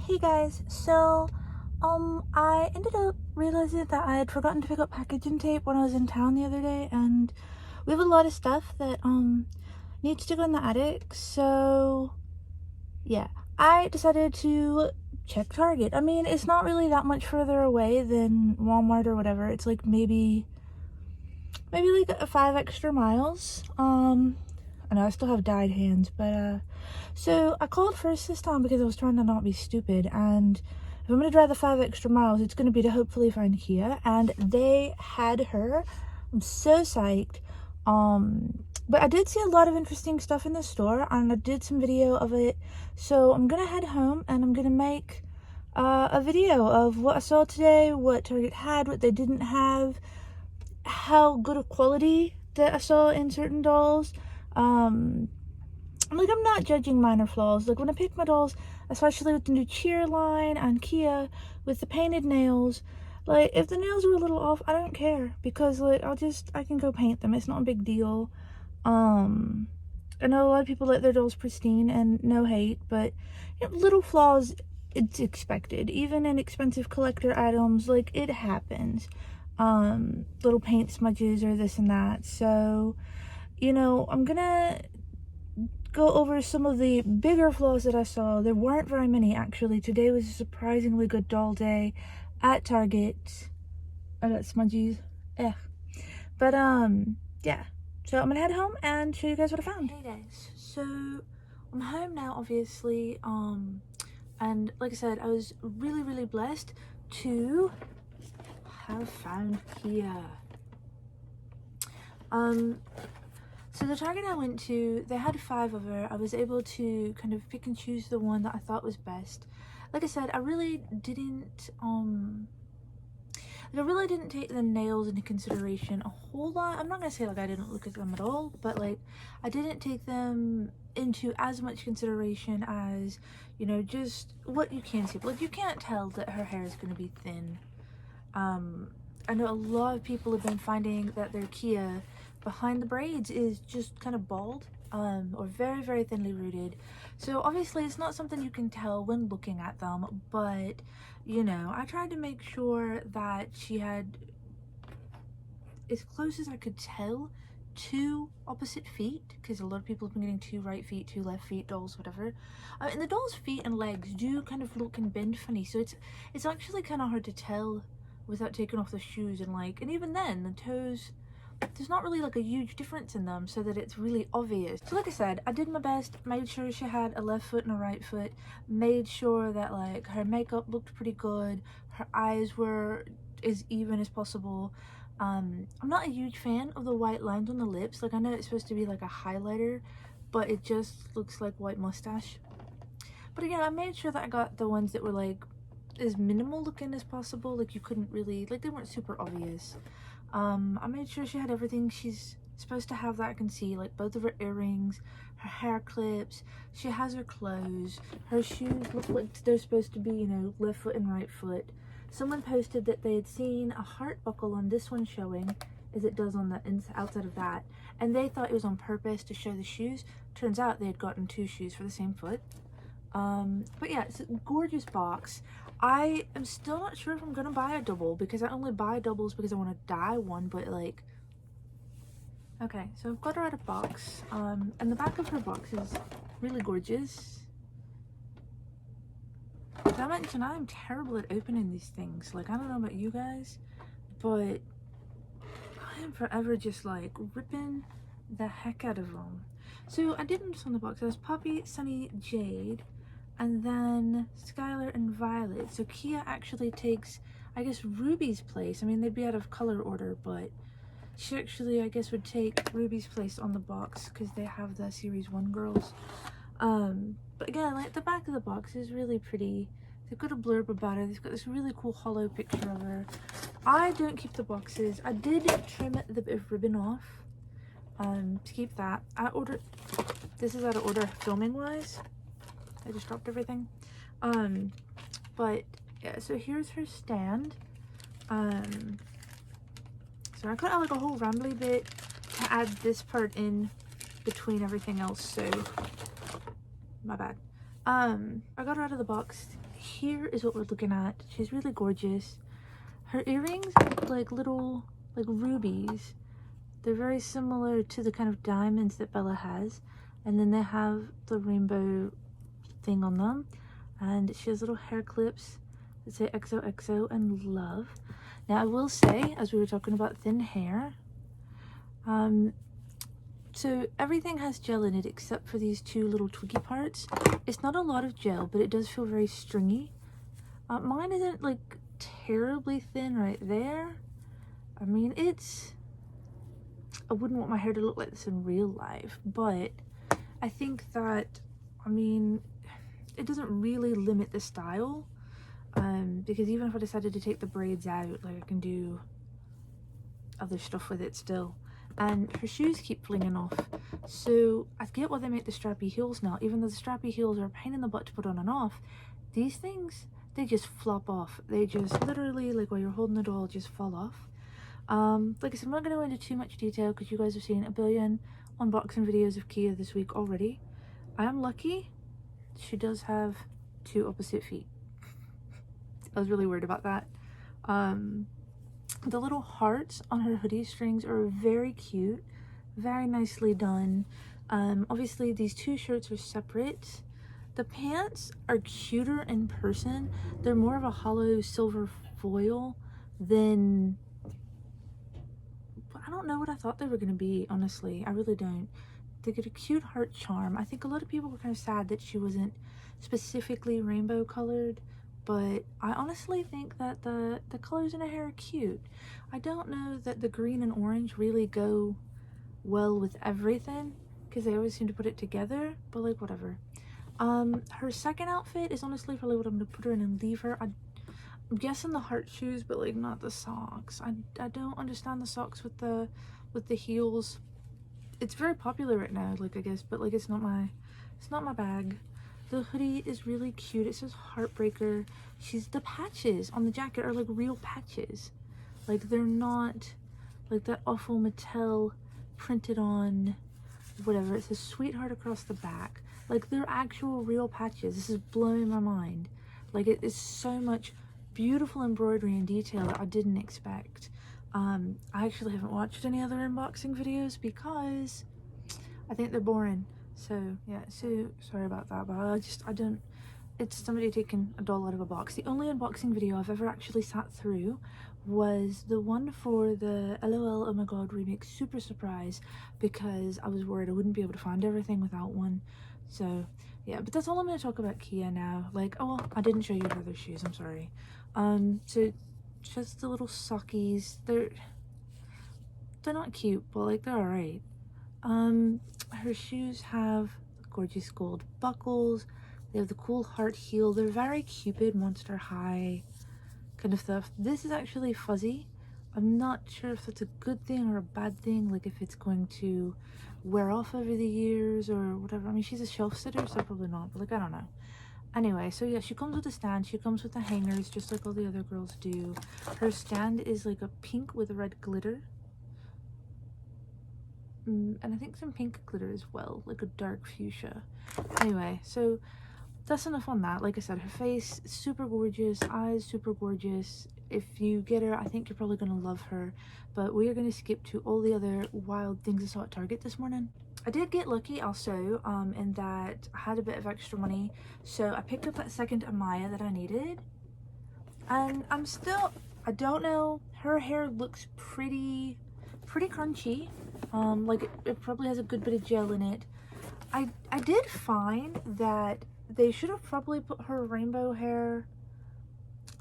Hey guys, so I ended up realizing that I had forgotten to pick up packaging tape when I was in town the other day, and we have a lot of stuff that needs to go in the attic. So yeah, I decided to check Target. I mean, it's not really that much further away than Walmart or whatever. It's like maybe like 5 extra miles. I know I still have dyed hands, but so I called first this time because I was trying to not be stupid, and if I'm gonna drive the 5 extra miles, it's gonna be to hopefully find Kia, and they had her. I'm so psyched. But I did see a lot of interesting stuff in the store, and I did some video of it, so I'm gonna head home and I'm gonna make a video of what I saw today, what Target had, what they didn't have, how good of quality that I saw in certain dolls. Like, I'm not judging minor flaws. Like, when I pick my dolls, especially with the new Cheer line and Kia with the painted nails, like, if the nails are a little off, I don't care, because like I can go paint them. It's not a big deal. I know a lot of people like their dolls pristine, and no hate, but you know, little flaws, it's expected. Even in expensive collector items, like, it happens. Little paint smudges or this and that. So, you know, I'm gonna go over some of the bigger flaws that I saw. There weren't very many, actually. Today was a surprisingly good doll day at Target. I got smudgies. Eh. But yeah. So I'm gonna head home and show you guys what I found. Hey guys, so I'm home now, obviously. And like I said, I was really blessed to have found Kia. So the Target I went to, they had 5 of her. I was able to kind of pick and choose the one that I thought was best. Like I said, I really didn't take the nails into consideration a whole lot. I'm not gonna say like I didn't look at them at all, but like I didn't take them into as much consideration as, you know, just what you can see. Like, you can't tell that her hair is gonna be thin. I know a lot of people have been finding that their Kia behind the braids is just kind of bald, or very thinly rooted. So obviously it's not something you can tell when looking at them, but you know, I tried to make sure that she had, as close as I could tell, 2 opposite feet, because a lot of people have been getting 2 right feet, 2 left feet dolls, whatever. And the doll's feet and legs do kind of look and bend funny, so it's actually kind of hard to tell without taking off the shoes, and like, and even then the toes, there's not really like a huge difference in them so that it's really obvious. So like I said, I did my best, made sure she had a left foot and a right foot, made sure that like her makeup looked pretty good, her eyes were as even as possible. I'm not a huge fan of the white lines on the lips. Like, I know it's supposed to be like a highlighter, but it just looks like white mustache. But again, I made sure that I got the ones that were like as minimal looking as possible. Like, you couldn't really, like, they weren't super obvious. I made sure she had everything she's supposed to have that I can see, like both of her earrings, her hair clips, she has her clothes, her shoes look like they're supposed to be, you know, left foot and right foot. Someone posted that they had seen a heart buckle on this one showing, as it does on the outside of that, and they thought it was on purpose to show the shoes. Turns out they had gotten 2 shoes for the same foot. But yeah, it's a gorgeous box. I am still not sure if I'm gonna buy a double, because I only buy doubles because I want to dye one, but like, okay, so I've got her out of box, and the back of her box is really gorgeous. Did I mention I'm terrible at opening these things? Like, I don't know about you guys, but I am forever just like ripping the heck out of them. So I did notice on the box there's Poppy, Sunny, Jade, and then Skylar and Violet. So Kia actually takes, I guess, Ruby's place. I mean, they'd be out of color order, but she actually, I guess, would take Ruby's place on the box because they have the Series 1 girls. But again, like, the back of the box is really pretty. They've got a blurb about her. They've got this really cool hollow picture of her. I don't keep the boxes. I did trim the bit of ribbon off to keep that. I ordered, this is out of order filming wise. I just dropped everything. But yeah, so here's her stand. So I cut out like a whole rambly bit to add this part in between everything else, so my bad. I got her out of the box. Here is what we're looking at. She's really gorgeous. Her earrings are like little, like rubies. They're very similar to the kind of diamonds that Bella has. And then they have the rainbow thing on them. And she has little hair clips that say XOXO and love. Now I will say, as we were talking about thin hair, so everything has gel in it except for these two little twiggy parts. It's not a lot of gel, but it does feel very stringy. Mine isn't like terribly thin right there. I mean, I wouldn't want my hair to look like this in real life, but I think that, I mean, it doesn't really limit the style, because even if I decided to take the braids out, like, I can do other stuff with it still. And her shoes keep flinging off, so I get why they make the strappy heels now. Even though the strappy heels are a pain in the butt to put on and off, these things, they just flop off. They just literally, like, while you're holding it all, just fall off. Like I said, I'm not going to go into too much detail because you guys have seen a billion unboxing videos of Kia this week already. I am lucky she does have two opposite feet. I was really worried about that. The little hearts on her hoodie strings are very cute, very nicely done. Obviously these two shirts are separate. The pants are cuter in person. They're more of a hollow silver foil than, I don't know what I thought they were going to be, honestly. I really don't. They get a cute heart charm. I think a lot of people were kind of sad that she wasn't specifically rainbow colored, but I honestly think that the colors in her hair are cute. I don't know that the green and orange really go well with everything because they always seem to put it together, but like whatever. Her second outfit is honestly probably what I'm gonna put her in and leave her. I'm guessing the heart shoes, but like not the socks. I don't understand the socks with the heels. It's very popular right now, like, I guess, but like it's not my bag. The hoodie is really cute. It says Heartbreaker. The patches on the jacket are like real patches. Like, they're not like that awful Mattel printed on whatever. It says Sweetheart across the back. Like, they're actual real patches. This is blowing my mind. Like, it is so much beautiful embroidery and detail that I didn't expect. I actually haven't watched any other unboxing videos because I think they're boring. So yeah, so sorry about that, but I don't, it's somebody taking a doll out of a box. The only unboxing video I've ever actually sat through was the one for the LOL Oh My God remix Super Surprise, because I was worried I wouldn't be able to find everything without one. So yeah, but that's all I'm going to talk about Kia now. Like, oh well, I didn't show you her other shoes, I'm sorry. So just the little sockies, they're not cute, but like they're alright. Her shoes have gorgeous gold buckles. They have the cool heart heel. They're very Cupid, Monster High kind of stuff. This is actually fuzzy. I'm not sure if that's a good thing or a bad thing, like if it's going to wear off over the years or whatever. I mean, she's a shelf sitter, so probably not, but like, I don't know. Anyway, so yeah, she comes with a stand. She comes with the hangers, just like all the other girls do. Her stand is like a pink with red glitter. And I think some pink glitter as well, like a dark fuchsia. Anyway, so that's enough on that. Like I said, her face, super gorgeous, eyes, super gorgeous. If you get her, I think you're probably gonna love her. But we are gonna skip to all the other wild things I saw at Target this morning. I did get lucky also, in that I had a bit of extra money, so I picked up that second Amaya that I needed. And I don't know, her hair looks pretty crunchy. Like it probably has a good bit of gel in it. I did find that they should have probably put her rainbow hair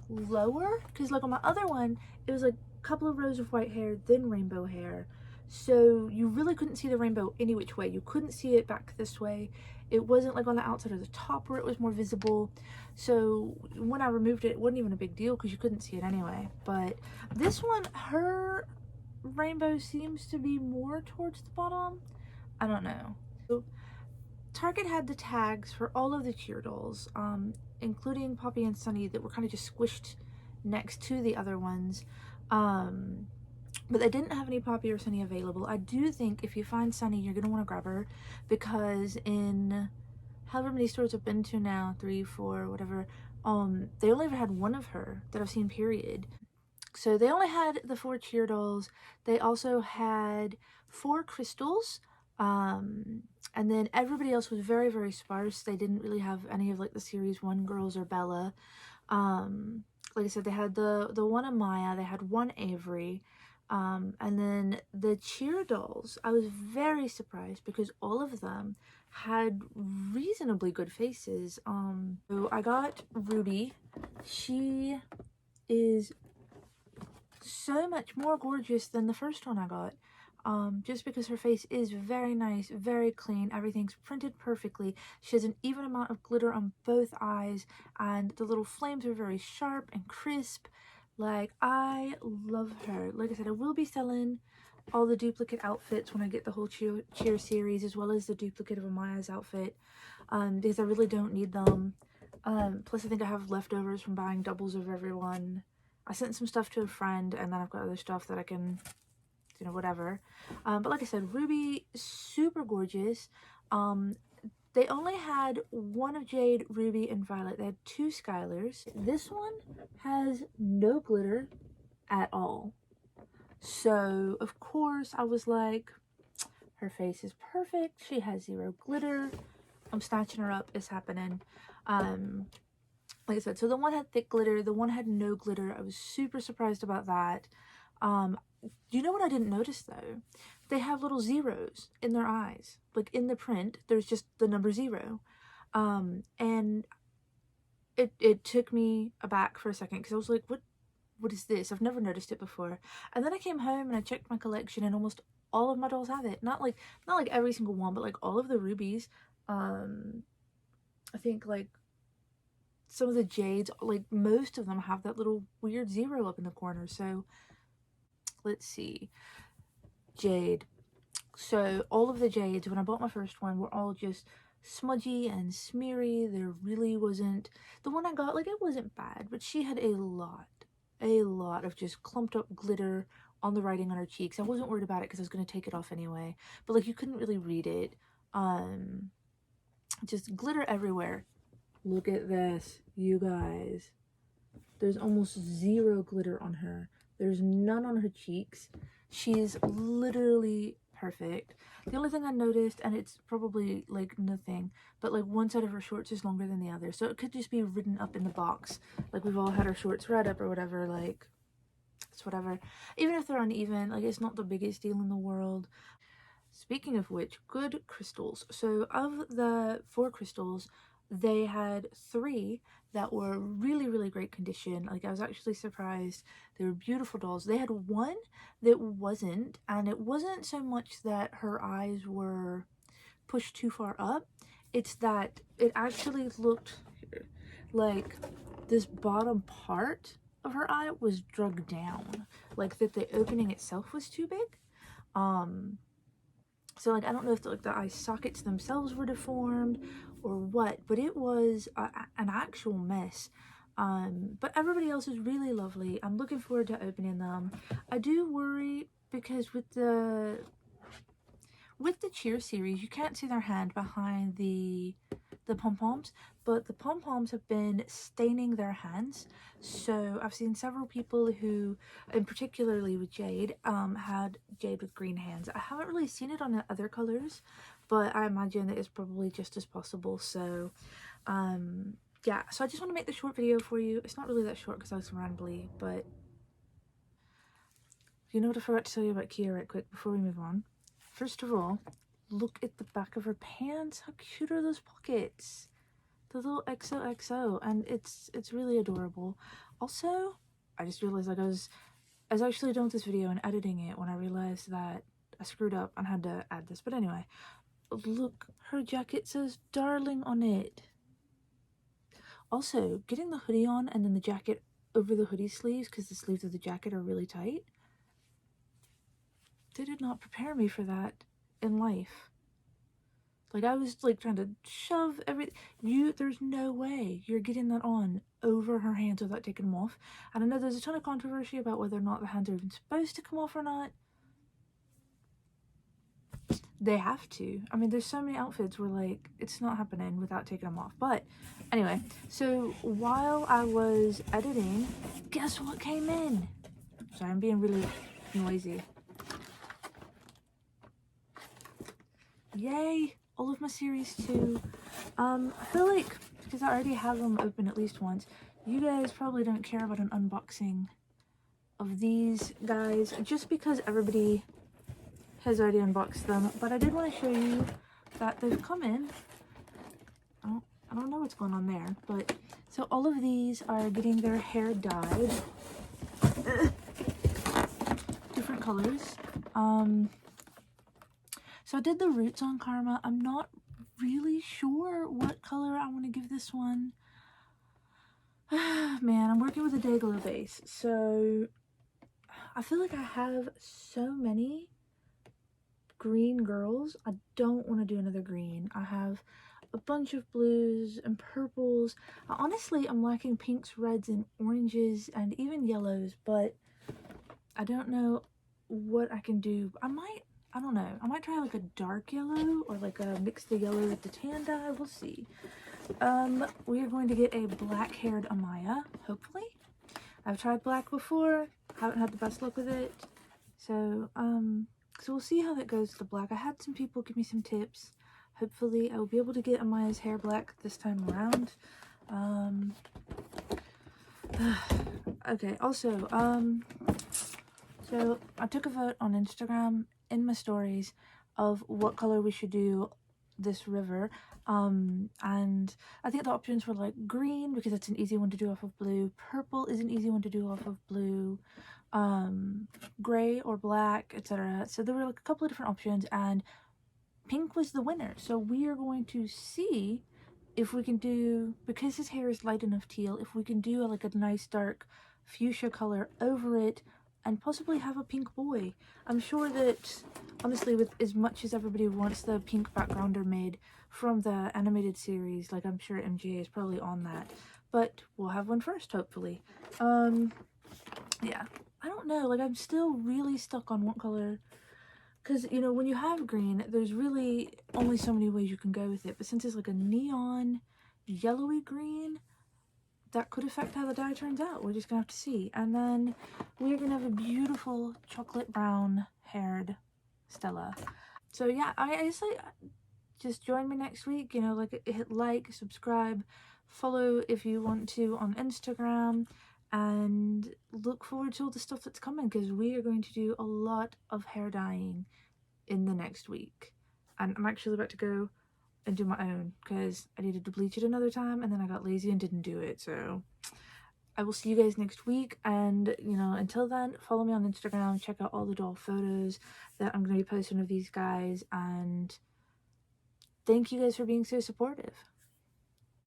lower, because like on my other one it was like a couple of rows of white hair, then rainbow hair, so you really couldn't see the rainbow any which way. You couldn't see it back this way. It wasn't like on the outside or the top where it was more visible, so when I removed it, it wasn't even a big deal because you couldn't see it anyway. But this one, her rainbow seems to be more towards the bottom. I don't know. So Target had the tags for all of the cheer dolls, including Poppy and Sunny, that were kind of just squished next to the other ones. But they didn't have any Poppy or Sunny available. I do think if you find Sunny, you're going to want to grab her, because in however many stores I've been to now, 3, 4, whatever, they only ever had one of her that I've seen, period. So they only had the 4 cheer dolls. They also had 4 crystals. And then everybody else was very, very sparse. They didn't really have any of like the series 1 girls or Bella. Like I said, they had the one Amaya, they had 1 Avery. And then the cheer dolls, I was very surprised because all of them had reasonably good faces. So I got Ruby. She is so much more gorgeous than the first one I got. Just because her face is very nice, very clean, everything's printed perfectly. She has an even amount of glitter on both eyes, and the little flames are very sharp and crisp. Like, I love her. Like I said, I will be selling all the duplicate outfits when I get the whole cheer series, as well as the duplicate of Amaya's outfit, because I really don't need them. Plus I think I have leftovers from buying doubles of everyone. I sent some stuff to a friend, and then I've got other stuff that I can, you know, whatever. But like I said, Ruby, super gorgeous. They only had 1 of Jade, Ruby, and Violet. They had 2 Skylers. This one has no glitter at all. So, of course, I was like, her face is perfect. She has 0 glitter. I'm snatching her up. It's happening. Like I said, so the one had thick glitter, the one had no glitter. I was super surprised about that. You know what I didn't notice though? They have little zeros in their eyes. Like in the print, there's just the number 0. And it took me aback for a second because I was like, what is this? I've never noticed it before. And then I came home and I checked my collection, and almost all of my dolls have it. Not like every single one, but like all of the rubies. I think like some of the Jades, like most of them have that little weird 0 up in the corner. So let's see. Jade. So all of the Jades, when I bought my first one, were all just smudgy and smeary. There really wasn't, the one I got, like, it wasn't bad, but she had a lot of just clumped up glitter on the writing on her cheeks. I wasn't worried about it because I was going to take it off anyway, but like you couldn't really read it. Just glitter everywhere. Look at this, you guys. There's almost 0 glitter on her. There's none on her cheeks. She's literally perfect. The only thing I noticed, and it's probably like nothing, but like one side of her shorts is longer than the other. So it could just be written up in the box. Like we've all had our shorts read up or whatever, like it's whatever. Even if they're uneven, like it's not the biggest deal in the world. Speaking of which, good crystals. So of the 4 crystals, they had 3 that were really, really great condition. Like I was actually surprised. They were beautiful dolls. They had 1 that wasn't, and it wasn't so much that her eyes were pushed too far up. It's that it actually looked like this bottom part of her eye was drugged down. Like that the opening itself was too big. So like I don't know if the eye sockets themselves were deformed or what, but it was an actual mess. But everybody else is really lovely. I'm looking forward to opening them. I do worry because with the cheer series, you can't see their hand behind the pom-poms, but the pom-poms have been staining their hands. So I've seen several people who, and particularly with Jade, had Jade with green hands. I haven't really seen it on the other colors, but I imagine that it's probably just as possible. So yeah, so I just want to make the short video for you. It's not really that short because I was rambly, but you know what I forgot to tell you about Kia right quick before we move on? First of all, look at the back of her pants. How cute are those pockets? The little XOXO, and it's really adorable. Also, I just realized like I was actually done with this video and editing it when I realized that I screwed up and had to add this. But anyway, look, her jacket says darling on it. Also, getting the hoodie on and then the jacket over the hoodie sleeves, because the sleeves of the jacket are really tight, they did not prepare me for that in life. Like I was like trying to shove there's no way you're getting that on over her hands without taking them off. And I know there's a ton of controversy about whether or not the hands are even supposed to come off or not. they have to. I mean, there's so many outfits where like it's not happening without taking them off. But anyway, so while I was editing, guess what came in? Sorry, I'm being really noisy. Yay! All of my series 2. I feel like because I already have them open at least once, you guys probably don't care about an unboxing of these guys just because everybody has already unboxed them. But I did want to show you that they've come in. I don't know what's going on there, but so all of these are getting their hair dyed. Different colors. So I did the roots on Karma. I'm not really sure what color I want to give this one. Man, I'm working with a day glow base, so I feel like I have so many green girls. I don't want to do another green. I have a bunch of blues and purples. Honestly, I'm lacking pinks, reds, and oranges, and even yellows, but I don't know what I can do. I don't know. I might try like a dark yellow or like a mix the yellow with the tan dye. We'll see. We are going to get a black-haired Amaya, hopefully. I've tried black before. Haven't had the best luck with it. So we'll see how that goes with the black. I had some people give me some tips. Hopefully I will be able to get Amaya's hair black this time around. Okay, also, so I took a vote on Instagram in my stories of what color we should do this river, and I think the options were like green because it's an easy one to do off of blue, purple is an easy one to do off of blue, gray or black, etc. So there were like a couple of different options, and pink was the winner. So we are going to see if we can do, because his hair is light enough teal, if we can do like a nice dark fuchsia color over it and possibly have a pink boy. I'm sure that, honestly, with as much as everybody wants the pink backgrounder made from the animated series, like I'm sure MGA is probably on that, but we'll have one first, hopefully. Yeah, I don't know, like I'm still really stuck on what color, because, you know, when you have green, there's really only so many ways you can go with it, but since it's like a neon yellowy green, that could affect how the dye turns out. We're just gonna have to see. And then we're gonna have a beautiful chocolate brown haired Stella. So yeah, I just like, just join me next week, you know, like hit like, subscribe, follow if you want to on Instagram, and look forward to all the stuff that's coming, because we are going to do a lot of hair dyeing in the next week. And I'm actually about to go and do my own because I needed to bleach it another time and then I got lazy and didn't do it. So I will see you guys next week, and you know, until then, follow me on Instagram, check out all the doll photos that I'm going to be posting of these guys, and thank you guys for being so supportive.